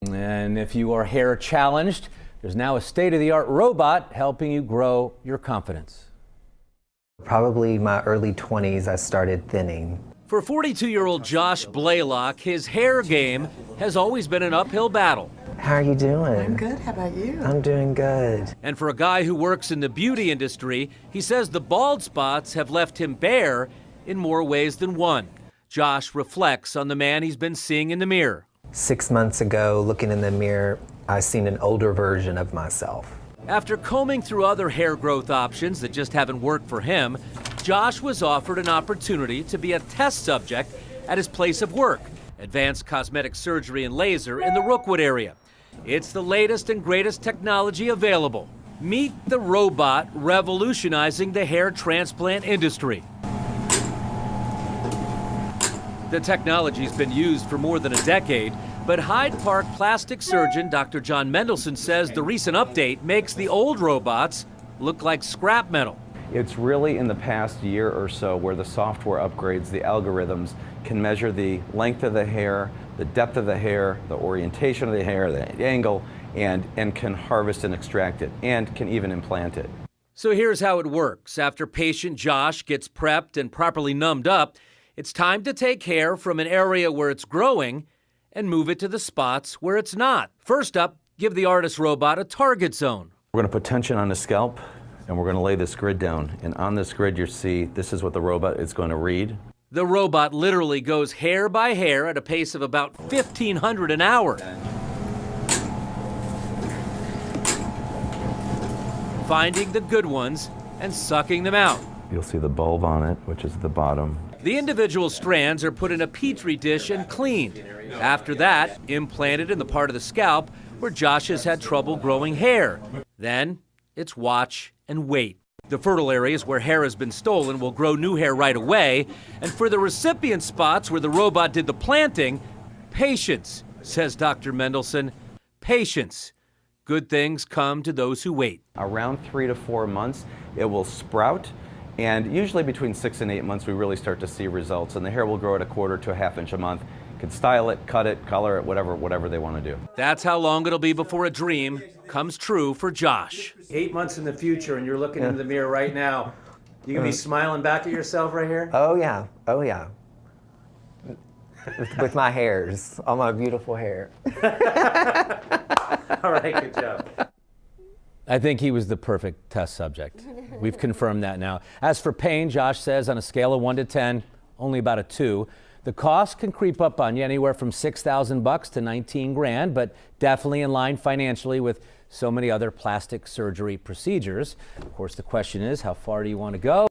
And if you are hair challenged, there's now a state-of-the-art robot helping you grow your confidence. Probably my early 20s, I started thinning. For 42-year-old Josh Blaylock, his hair game has always been an uphill battle. How are you doing? I'm good. How about you? I'm doing good. And for a guy who works in the beauty industry, he says the bald spots have left him bare in more ways than one. Josh reflects on the man he's been seeing in the mirror. 6 months ago, looking in the mirror, I seen an older version of myself. After combing through other hair growth options that just haven't worked for him, Josh was offered an opportunity to be a test subject at his place of work, Advanced Cosmetic Surgery and Laser in the Rookwood area. It's the latest and greatest technology available. Meet the robot revolutionizing the hair transplant industry. The technology's been used for more than a decade, but Hyde Park plastic surgeon Dr. Jon Mendelsohn says the recent update makes the old robots look like scrap metal. It's really in the past year or so where the software upgrades, the algorithms can measure the length of the hair, the depth of the hair, the orientation of the hair, the angle, and can harvest and extract it, and can even implant it. So here's how it works. After patient Josh gets prepped and properly numbed up, it's time to take hair from an area where it's growing and move it to the spots where it's not. First up, give the ARTAS Robot a target zone. We're going to put tension on the scalp, and we're going to lay this grid down. And on this grid, you see this is what the robot is going to read. The robot literally goes hair by hair at a pace of about 1,500 an hour. Finding the good ones and sucking them out. You'll see the bulb on it, which is the bottom. The individual strands are put in a petri dish and cleaned. After that, implanted in the part of the scalp where Josh has had trouble growing hair. Then, it's watch and wait. The fertile areas where hair has been stolen will grow new hair right away. And for the recipient spots where the robot did the planting, patience, says Dr. Mendelsohn, patience. Good things come to those who wait. Around 3 to 4 months, it will sprout. And usually between 6 and 8 months, we really start to see results. And the hair will grow at 1/4 to 1/2 inch a month. You can style it, cut it, color it, whatever they want to do. That's how long it'll be before a dream comes true for Josh. 8 months in the future, and you're looking into the mirror right now. You gonna be smiling back at yourself right here? Oh yeah, oh yeah. With my hairs, all my beautiful hair. All right, good job. I think he was the perfect test subject. We've confirmed that now. As for pain, Josh says on a scale of 1 to 10, only about a 2. The cost can creep up on you anywhere from $6,000 to 19 grand, but definitely in line financially with so many other plastic surgery procedures. Of course, the question is, how far do you want to go?